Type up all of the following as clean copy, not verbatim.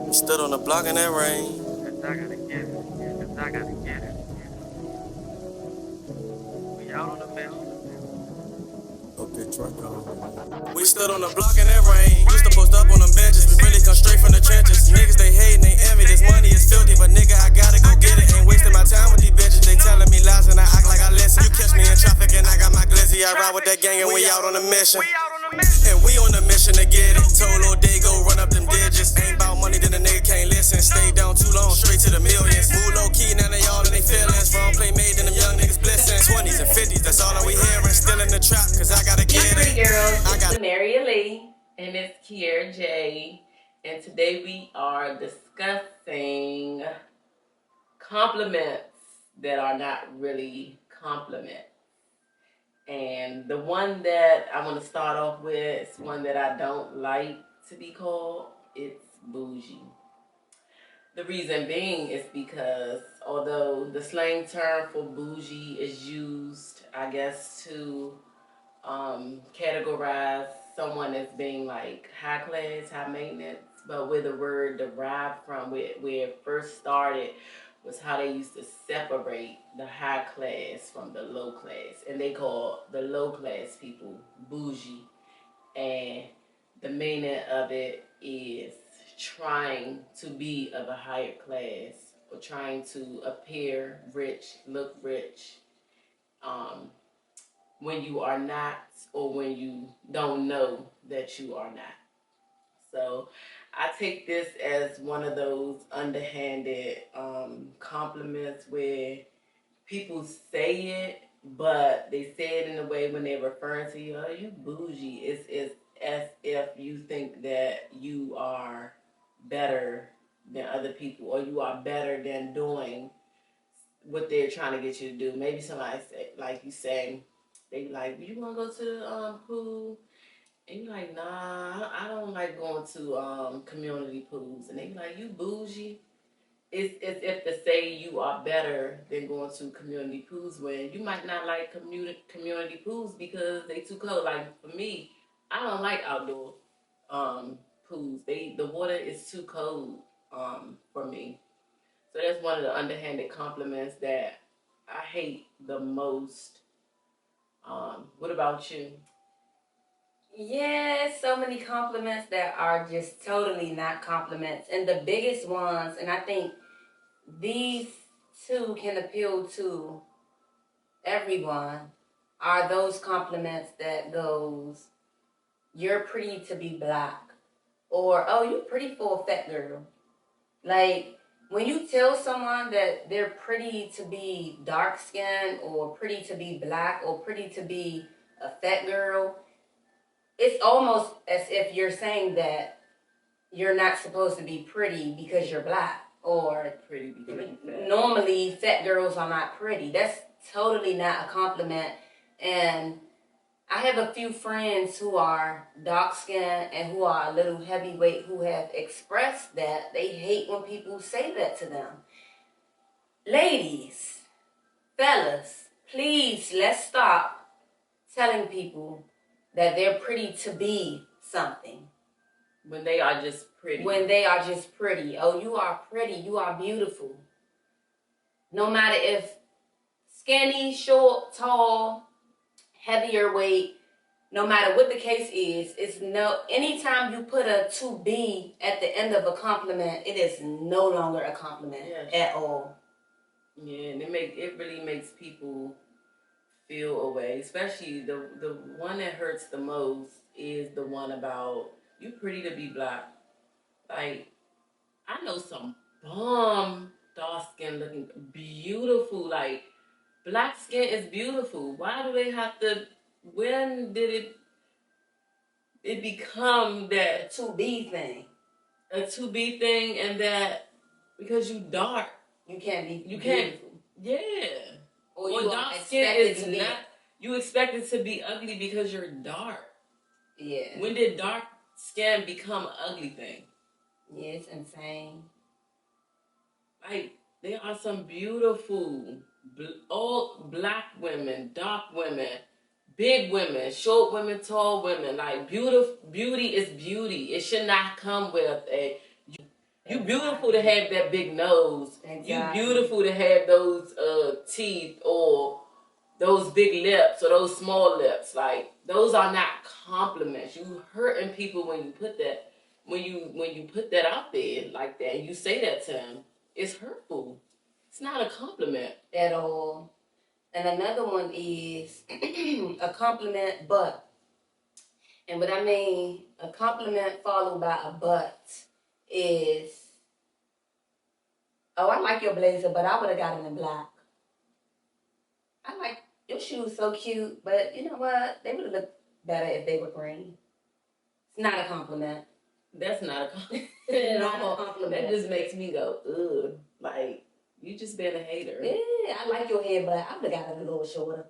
We stood on the block in that rain. Cause I gotta get it. Cause I gotta get it. We out on the mission. Okay, truck on. We stood on the block in that rain. Used to post up on them benches. We really come straight from the trenches. Niggas they hate and they envy. This money is filthy, but nigga I gotta go get it. Ain't wasting my time with these bitches. They telling me lies and I act like I listen. You catch me in traffic and I got my glizzy. I ride with that gang and we out on a mission. We out on the mission. And we on a mission to get it. Told Lil Day go run up them digits. Ain't about money, then a nigga can't listen. Stay down too long, straight to the millions. Move low key, now they all in they feelings. Wrong play made, and them young niggas blissing. 20s and 50s, that's all that we hearing. Still in the trap, cause I gotta get Hey, it. girls, it's Samaria Lee, and it's Kiara J. And today we are discussing compliments that are not really compliments. And the one that I want to start off with is one that I don't like to be called. It's bougie. The reason being is because although the slang term for bougie is used, I guess, to categorize someone as being like high class, high maintenance, but where the word derived from, where it first started, was how they used to separate the high class from the low class, and they call the low class people bougie, and the meaning of it is trying to be of a higher class or trying to appear rich, look rich, when you are not, or when you don't know that you are not. So I take this as one of those underhanded compliments where people say it, but they say it in a way when they're referring to you, oh, you bougie. It's as if you think that you are better than other people, or you are better than doing what they're trying to get you to do. Maybe somebody say, like you say, they be like, you want to go to the pool? And you're like, nah, I don't like going to community pools. And they be like, you bougie. It's as if to say you are better than going to community pools, when you might not like community pools because they too cold. Like for me, I don't like outdoor pools. The water is too cold for me. So that's one of the underhanded compliments that I hate the most. What about you? Yeah, so many compliments that are just totally not compliments. And the biggest ones, and I think these two can appeal to everyone, are those compliments that goes, you're pretty to be black, or, oh, you're pretty for a fat girl. Like, when you tell someone that they're pretty to be dark skinned, or pretty to be black, or pretty to be a fat girl, it's almost as if you're saying that you're not supposed to be pretty because you're black, or Pretty because fat. normally fat girls are not pretty. That's totally not a compliment. And I have a few friends who are dark skinned and who are a little heavyweight who have expressed that they hate when people say that to them. Ladies, fellas, please, let's stop telling people that they're pretty to be something When they are just pretty. when they are just pretty. Oh, you are pretty, you are beautiful. No matter if skinny, short, tall, heavier weight, no matter what the case is, anytime you put a to be at the end of a compliment, it is no longer a compliment at all. Yeah, and it really makes people feel away. Especially the one that hurts the most is the one about you pretty to be black. Like, I know some bomb dark skin looking beautiful. Like, black skin is beautiful. Why do they have to? When did it become that To be thing. a to be thing, and that because you dark You can't be you beautiful. can't yeah. Or Well, you dark are skin expected is to be. not. You expect it to be ugly because you're dark. Yeah. When did dark skin become an ugly thing? Yeah, it's insane. Like, there are some beautiful old black women, dark women, big women, short women, tall women. Like, beauty is beauty. It should not come with You beautiful to have that big nose. Exactly. You beautiful to have those teeth or those big lips or those small lips. Like, those are not compliments. You hurting people when you put that put that out there like that and you say that to them. It's hurtful. It's not a compliment at all. And another one is a compliment, but. And what I mean, a compliment followed by a but is, oh, I like your blazer, but I would have got it in black. I like your shoes so cute, but you know what? They would have looked better if they were green. It's not a compliment. That's not a compliment. Not a compliment. That just makes me go, ugh. Like, you just been a hater. Yeah, I like your hair, but I would have got it a little shorter.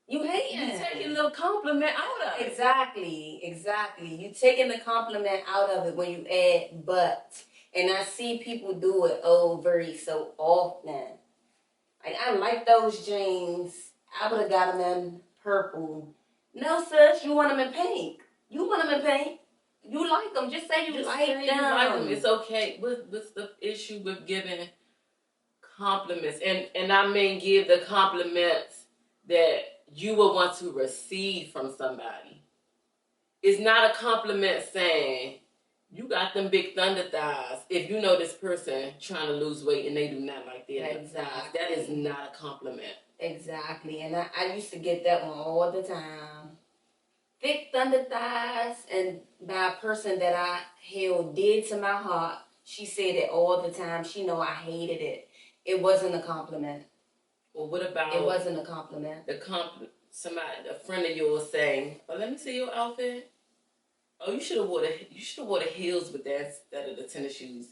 You hating. You taking a little compliment out of it. Exactly. You taking the compliment out of it when you add but. And I see people do it very so often. Like, I like those jeans. I would have got them in purple. No, sis, you want them in pink. You want them in pink. You like them. Just say you like them. You like them. It's okay. What's the issue with giving compliments? And I mean give the compliments that you will want to receive from somebody. It's not a compliment saying, you got them big thunder thighs, if you know this person trying to lose weight and they do not like their thighs. That is not a compliment. Exactly. And I used to get that one all the time. Thick thunder thighs, and by a person that I held dear to my heart, she said it all the time. She know I hated it. It wasn't a compliment. Well, what about... It wasn't a compliment. A friend of yours saying, oh, let me see your outfit. Oh, you should have wore the heels with that instead of the tennis shoes.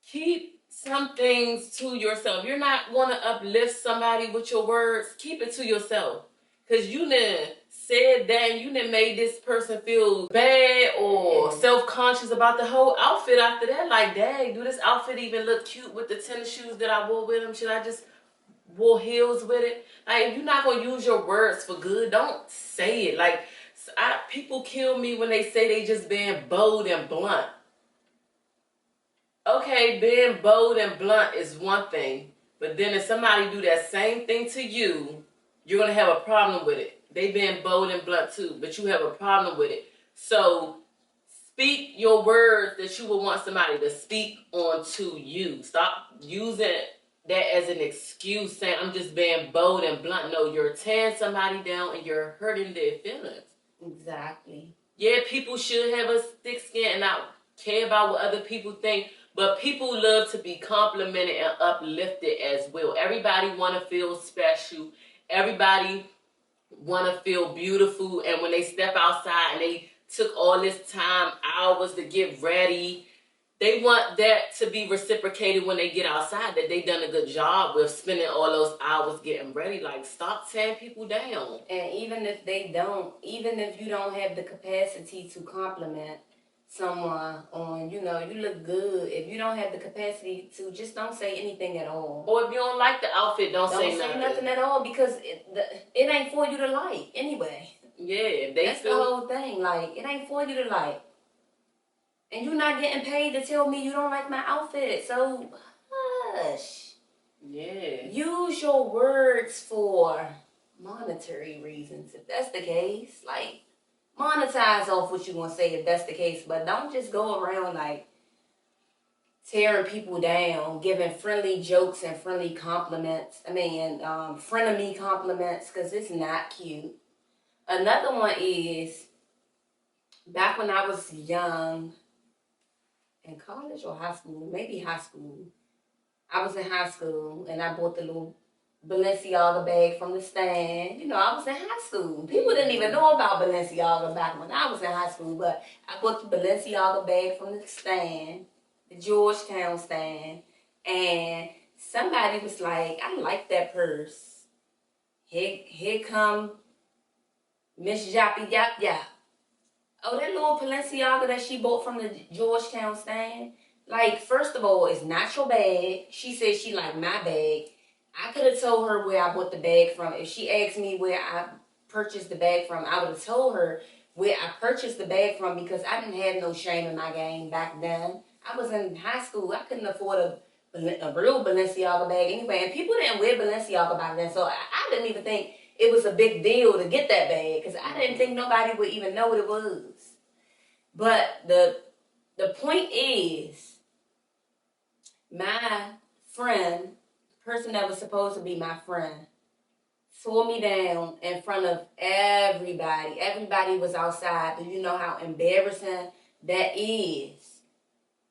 Keep some things to yourself. You're not going to uplift somebody with your words. Keep it to yourself. Because you done said that and you done made this person feel bad or self-conscious about the whole outfit after that. Like, dang, do this outfit even look cute with the tennis shoes that I wore with them? Should I just wore heels with it? Like, if you're not going to use your words for good, don't say it. Like, people kill me when they say they just being bold and blunt. Okay, being bold and blunt is one thing, but then if somebody do that same thing to you, you're going to have a problem with it. They being bold and blunt too, but you have a problem with it. So speak your words that you would want somebody to speak onto you. Stop using that as an excuse saying, I'm just being bold and blunt. No, you're tearing somebody down and you're hurting their feelings. Exactly. Yeah, people should have a thick skin and not care about what other people think, but people love to be complimented and uplifted as well. Everybody want to feel special. Everybody want to feel beautiful. And when they step outside and they took all this time, hours to get ready, they want that to be reciprocated when they get outside, that they done a good job with spending all those hours getting ready. Like, stop tearing people down. And even if they don't, even if you don't have the capacity to compliment someone on, you look good. If you don't have the capacity to, just don't say anything at all. Or if you don't like the outfit, don't say nothing at all, because it ain't for you to like anyway. Yeah, that's the whole thing. Like, it ain't for you to like. And you're not getting paid to tell me you don't like my outfit. So, hush. Yeah. Use your words for monetary reasons, if that's the case. Like, monetize off what you're going to say if that's the case. But don't just go around, like, tearing people down, giving friendly jokes and friendly compliments. Frenemy compliments, because it's not cute. Another one is, back when I was young, in college or high school, maybe high school. I was in high school and I bought the little Balenciaga bag from the stand. I was in high school. People didn't even know about Balenciaga back when I was in high school, but I bought the Balenciaga bag from the stand, the Georgetown stand, and somebody was like, I like that purse. Here come Miss Yappy Yap Yap. Oh, that little Balenciaga that she bought from the Georgetown stand. Like, first of all, it's not your bag. She said she liked my bag. I could have told her where I bought the bag from. If she asked me where I purchased the bag from, I would have told her. where I purchased the bag from, because I didn't have no shame in my game back then. I was in high school. I couldn't afford a real Balenciaga bag anyway, and people didn't wear Balenciaga back then, so I didn't even think it was a big deal to get that bag, because I didn't think nobody would even know what it was. But the point is, my friend, the person that was supposed to be my friend, tore me down in front of everybody. Everybody was outside. Do you know how embarrassing that is?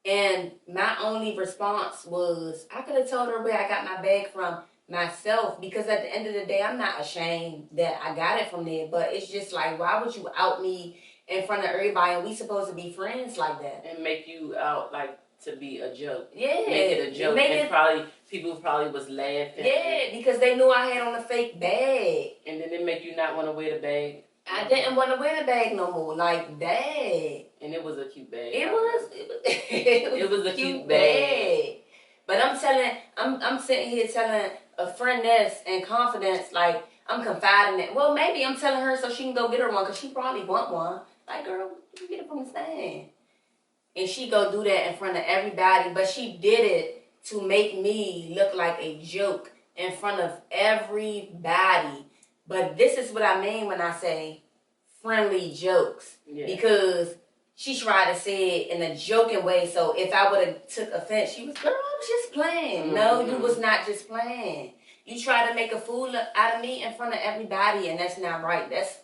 And my only response was, I could have told her where I got my bag from myself, because at the end of the day, I'm not ashamed that I got it from there. But it's just like, why would you out me in front of everybody, and we supposed to be friends like that? And make you out like to be a joke. Yeah. Make it a joke. And people probably was laughing. Yeah, because they knew I had on a fake bag. And then it make you not want to wear the bag. I didn't want to wear the bag no more. Like, dang. And it was a cute bag. It was a cute bag. But I'm sitting here telling a friend this in confidence, like, I'm confiding it. Well, maybe I'm telling her so she can go get her one, because she probably want one. Like, girl, you get it from the stand. And she go do that in front of everybody, but she did it to make me look like a joke in front of everybody. But this is what I mean when I say friendly jokes. Yeah. Because she tried to say it in a joking way, so if I would have took offense, she was, girl, I was just playing. Mm-hmm. No, you was not just playing. You tried to make a fool out of me in front of everybody, and that's not right. That's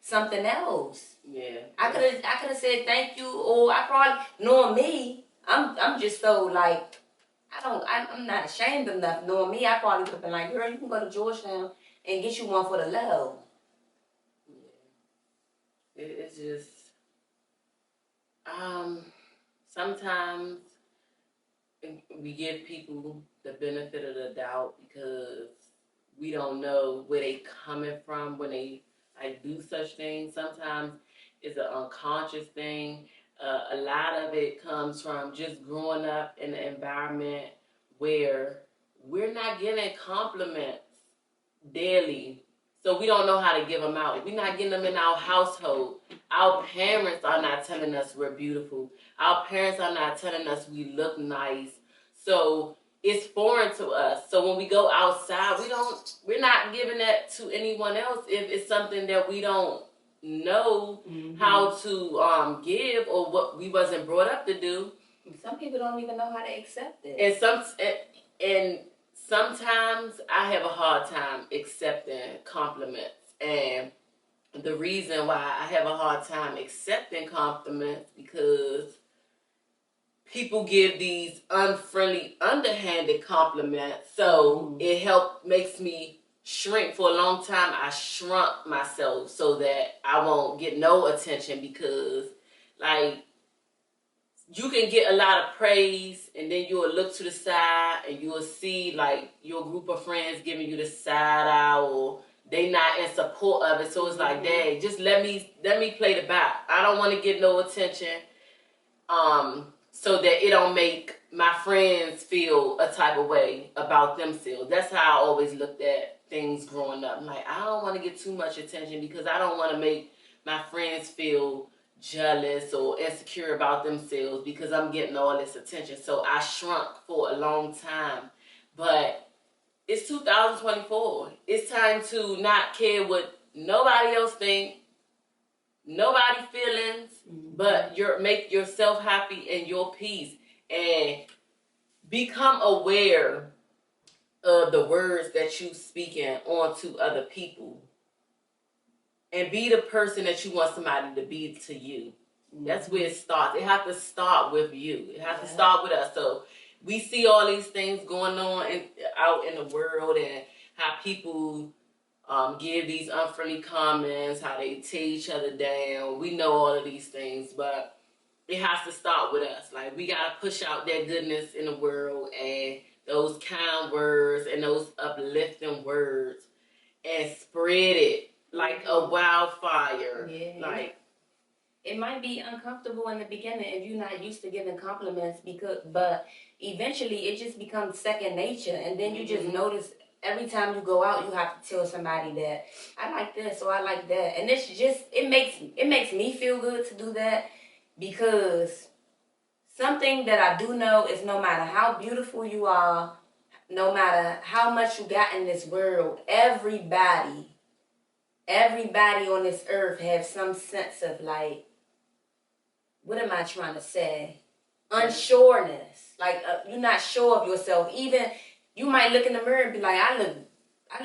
something else. Yeah. I could have said thank you, or I probably, knowing me, I'm just so like, I'm not ashamed enough. Knowing me, I probably would have been like, girl, you can go to Georgetown and get you one for the low. Yeah. It's just, sometimes we give people the benefit of the doubt because we don't know where they coming from when they like do such things. Sometimes it's an unconscious thing. A lot of it comes from just growing up in an environment where we're not getting compliments daily. So we don't know how to give them out. We're not getting them in our household. Our parents are not telling us we're beautiful. Our parents are not telling us we look nice. So it's foreign to us. So when we go outside, we're not giving that to anyone else if it's something that we don't know how to give, or what we wasn't brought up to do. Some people don't even know how to accept it. And sometimes I have a hard time accepting compliments. And the reason why I have a hard time accepting compliments because people give these unfriendly, underhanded compliments. So it makes me shrink. For a long time, I shrunk myself so that I won't get no attention, because like, you can get a lot of praise and then you'll look to the side and you'll see like your group of friends giving you the side eye, or they not in support of it. So it's like, dang, just let me play the back. I don't want to get no attention. So that it don't make my friends feel a type of way about themselves. That's how I always looked at things growing up. I'm like, I don't want to get too much attention because I don't want to make my friends feel jealous or insecure about themselves because I'm getting all this attention. So I shrunk for a long time. But it's 2024. It's time to not care what nobody else thinks, nobody feelings, but make yourself happy and your peace, and become aware of the words that you speaking onto other people, and be the person that you want somebody to be to you. That's where it starts. It has to start with you. It has to start with us. So we see all these things going on out in the world, and how people give these unfriendly comments, how they tear each other down. We know all of these things, but it has to start with us. Like, we got to push out that goodness in the world, and those kind words and those uplifting words, and spread it like a wildfire. Yeah. Like, it might be uncomfortable in the beginning if you're not used to giving compliments, but eventually it just becomes second nature, and then you just notice every time you go out, you have to tell somebody that I like this or I like that, and it's just it makes me feel good to do that, because something that I do know is no matter how beautiful you are, no matter how much you got in this world, everybody on this earth have some sense of like, what am I trying to say? Unsureness. Like you're not sure of yourself. Even you might look in the mirror and be like, I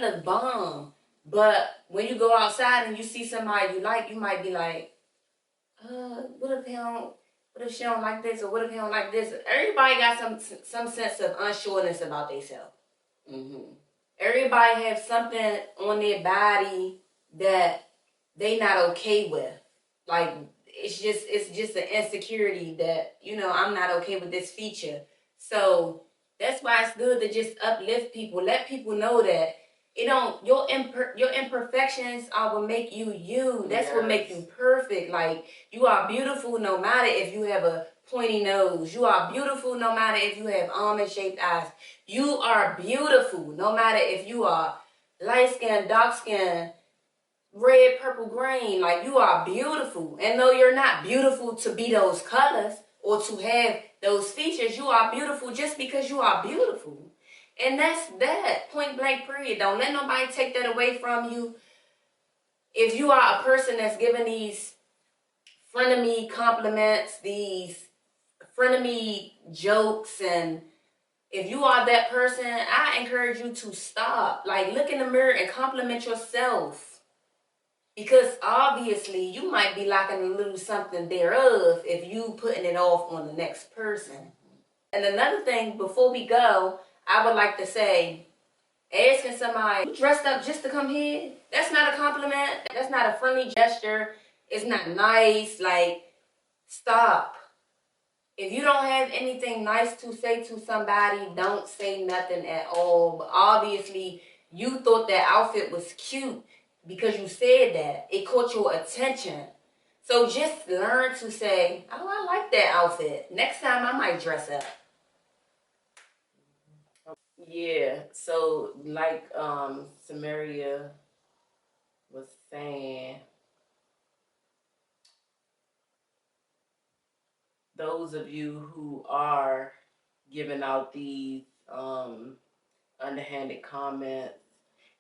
look bomb. But when you go outside and you see somebody you like, you might be like, what if she don't like this, or what if he don't like this? Everybody got some sense of unsureness about themselves. Mm-hmm. Everybody have something on their body that they not okay with. Like it's just an insecurity that, I'm not okay with this feature. So that's why it's good to just uplift people, let people know that your imperfections are what make you you. That's what make you perfect. Like you are beautiful no matter if you have a pointy nose. You are beautiful no matter if you have almond shaped eyes. You are beautiful no matter if you are light skin, dark skin, red, purple, green. Like you are beautiful. And though you're not beautiful to be those colors or to have those features, you are beautiful just because you are beautiful. And that's that, point blank period. Don't let nobody take that away from you. If you are a person that's giving these frenemy compliments, these frenemy jokes, and if you are that person, I encourage you to stop. Like look in the mirror and compliment yourself. Because obviously you might be lacking a little something thereof if you putting it off on the next person. And another thing, before we go, I would like to say, asking somebody, you dressed up just to come here? That's not a compliment. That's not a friendly gesture. It's not nice. Like, stop. If you don't have anything nice to say to somebody, don't say nothing at all. But obviously, you thought that outfit was cute because you said that. It caught your attention. So just learn to say, oh, I like that outfit. Next time I might dress up. Yeah, so like Samaria was saying, those of you who are giving out these underhanded comments,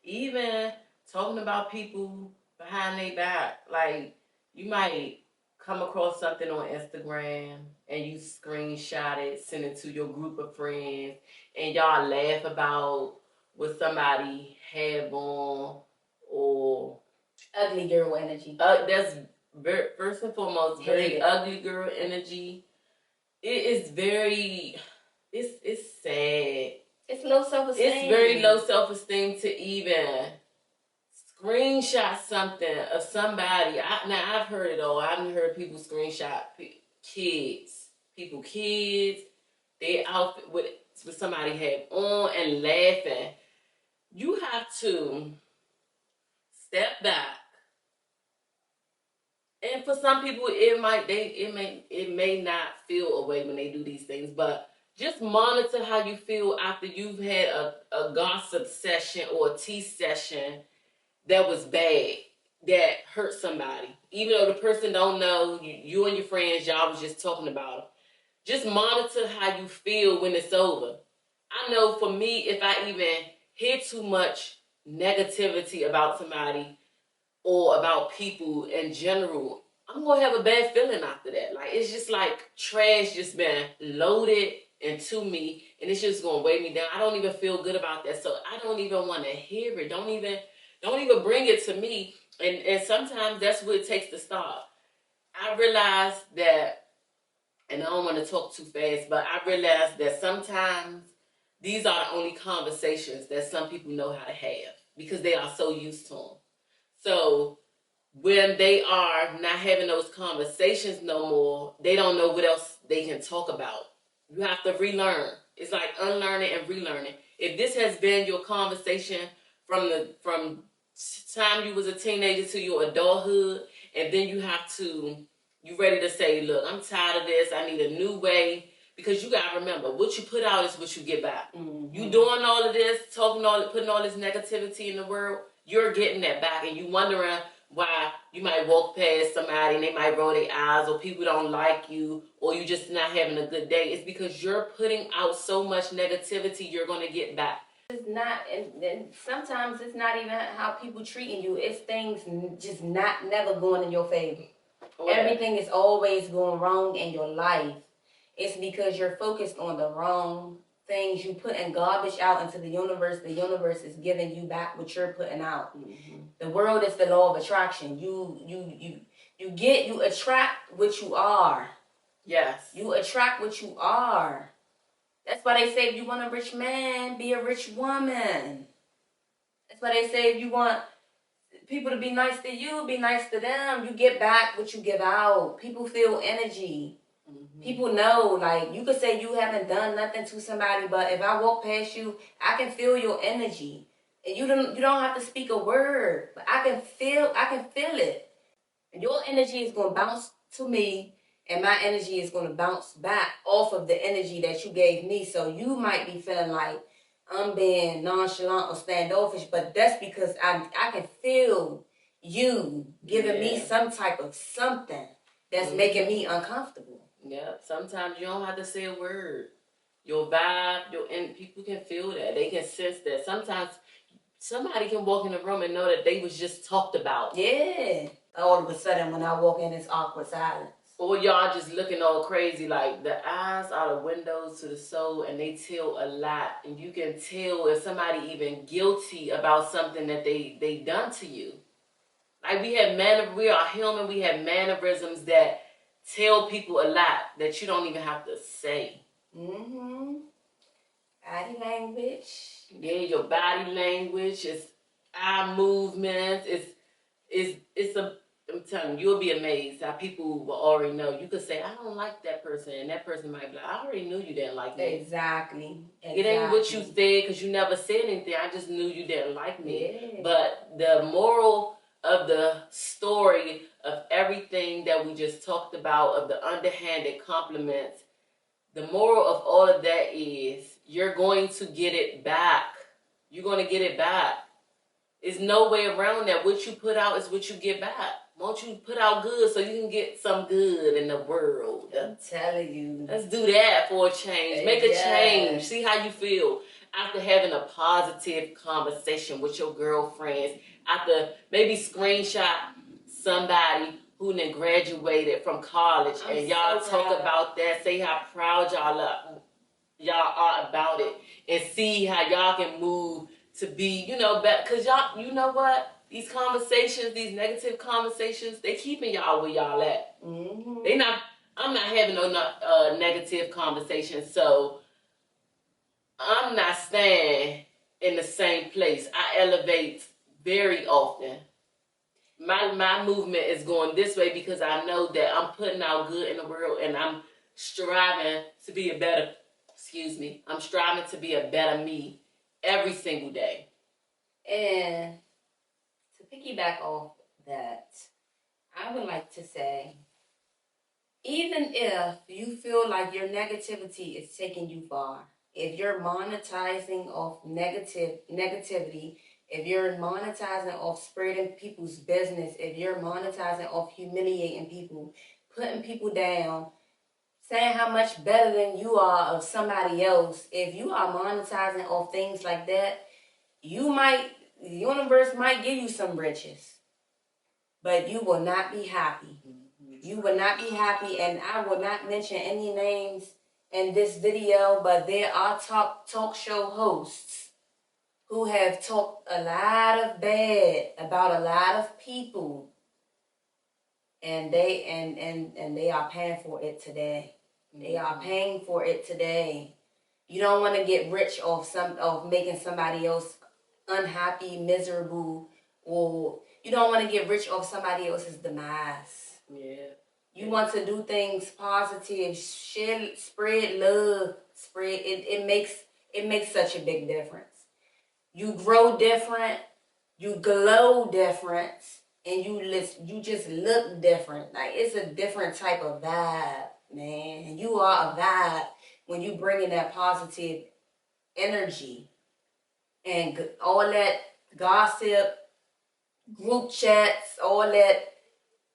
even talking about people behind their back, like you might come across something on Instagram and you screenshot it, send it to your group of friends, and y'all laugh about what somebody have on, or Ugly girl energy. That's very, first and foremost, very ugly girl energy. It is very, it's sad. It's low self-esteem. It's very low self-esteem to even screenshot something of somebody. Now I've heard it all. I've heard people screenshot kids, their outfit with somebody had on and laughing. You have to step back. And for some people, it may not feel a way when they do these things, but just monitor how you feel after you've had a gossip session or a tea session that was bad, that hurt somebody. Even though the person don't know, you and your friends, y'all was just talking about it. Just monitor how you feel when it's over. I know for me, if I even hear too much negativity about somebody or about people in general, I'm going to have a bad feeling after that. Like, it's just like trash just been loaded into me, and it's just going to weigh me down. I don't even feel good about that, so I don't even want to hear it. Don't even bring it to me. And sometimes that's what it takes to stop. I realized that, and I don't want to talk too fast, but I realized that sometimes these are the only conversations that some people know how to have because they are so used to them. So when they are not having those conversations no more, they don't know what else they can talk about. You have to relearn. It's like unlearning and relearning. If this has been your conversation from time you was a teenager to your adulthood, and then you ready to say, look, I'm tired of this. I need a new way Because you gotta remember, what you put out is what you get back. Mm-hmm. You doing all of this, putting all this negativity in the world, you're getting that back, and you wondering why you might walk past somebody and they might roll their eyes, or people don't like you, or you just not having a good day. It's because you're putting out so much negativity you're gonna get back. It's not, and sometimes it's not even how people treating you. It's things just never going in your favor. Everything is always going wrong in your life. It's because you're focused on the wrong things. You putting garbage out into the universe. The universe is giving you back what you're putting out. Mm-hmm. The world is the law of attraction. You attract what you are. Yes. You attract what you are. That's why they say if you want a rich man, be a rich woman. That's why they say if you want people to be nice to you, be nice to them. You get back what you give out. People feel energy. Mm-hmm. People know, like, you could say you haven't done nothing to somebody, but if I walk past you, I can feel your energy. And you don't have to speak a word, but I can feel it. And your energy is going to bounce to me, and my energy is going to bounce back off of the energy that you gave me. So you might be feeling like I'm being nonchalant or standoffish, but that's because I can feel you giving me some type of something that's making me uncomfortable. Yeah, sometimes you don't have to say a word. Your vibe, and people can feel that. They can sense that. Sometimes somebody can walk in the room and know that they was just talked about. Yeah. All of a sudden, when I walk in, it's awkward silence. Or y'all just looking all crazy. Like, the eyes are the windows to the soul, and they tell a lot. And you can tell if somebody even guilty about something that they done to you. Like, we are human. We have mannerisms that tell people a lot that you don't even have to say. Mm-hmm. Body language. Yeah, your body language, it's eye movements, I'm telling you, you'll be amazed how people will already know. You could say, I don't like that person, and that person might be like, I already knew you didn't like me. Exactly. It ain't what you said, because you never said anything. I just knew you didn't like me. Yeah. But the moral of the story of everything that we just talked about, of the underhanded compliments, the moral of all of that is you're going to get it back. You're going to get it back. There's no way around that. What you put out is what you get back. Won't you put out good so you can get some good in the world? I'm telling you. Let's do that for a change. Make a change. See how you feel after having a positive conversation with your girlfriends. After maybe screenshot somebody who then graduated from college, and y'all talk about that. Say how proud y'all are about it, and see how y'all can move to be, better. Because y'all, you know what? These conversations, these negative conversations, they keeping y'all where y'all at. Mm-hmm. I'm not having no negative conversations, so I'm not staying in the same place. I elevate very often. My movement is going this way because I know that I'm putting out good in the world, and I'm striving to be I'm striving to be a better me every single day. And to piggyback off that, I would like to say, even if you feel like your negativity is taking you far, if you're monetizing off negativity, if you're monetizing off spreading people's business, if you're monetizing off humiliating people, putting people down, saying how much better than you are of somebody else, if you are monetizing off things like that, the universe might give you some riches, but you will not be happy. You will not be happy, and I will not mention any names in this video, but there are talk show hosts who have talked a lot of bad about a lot of people, and they are paying for it today. They are paying for it today. You don't want to get rich off making somebody else unhappy, miserable, or you don't want to get rich off somebody else's demise. Yeah. You want to do things positive, spread love, it makes such a big difference. You grow different, you glow different, and you just look different. Like, it's a different type of vibe, man. You are a vibe. when you bring in that positive energy and all that gossip, group chats, all that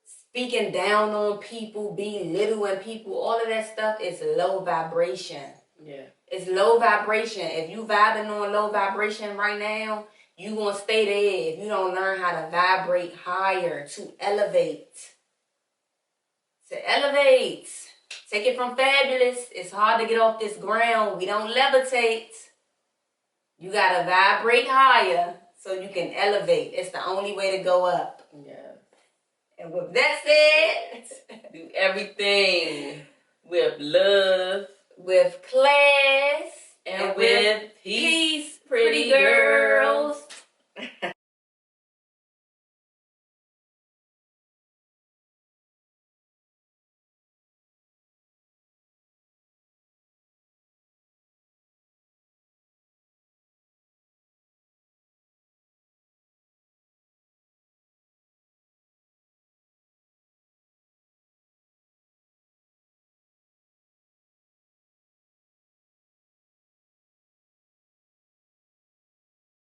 speaking down on people, belittling people, all of that stuff is low vibration. Yeah. It's low vibration. If you vibing on low vibration right now, you gonna stay there if you don't learn how to vibrate higher, to elevate. To elevate. Take it from fabulous. It's hard to get off this ground. We don't levitate. You gotta vibrate higher so you can elevate. It's the only way to go up. Yeah. And with that said, Do everything with love, with class, and with peace, pretty girls.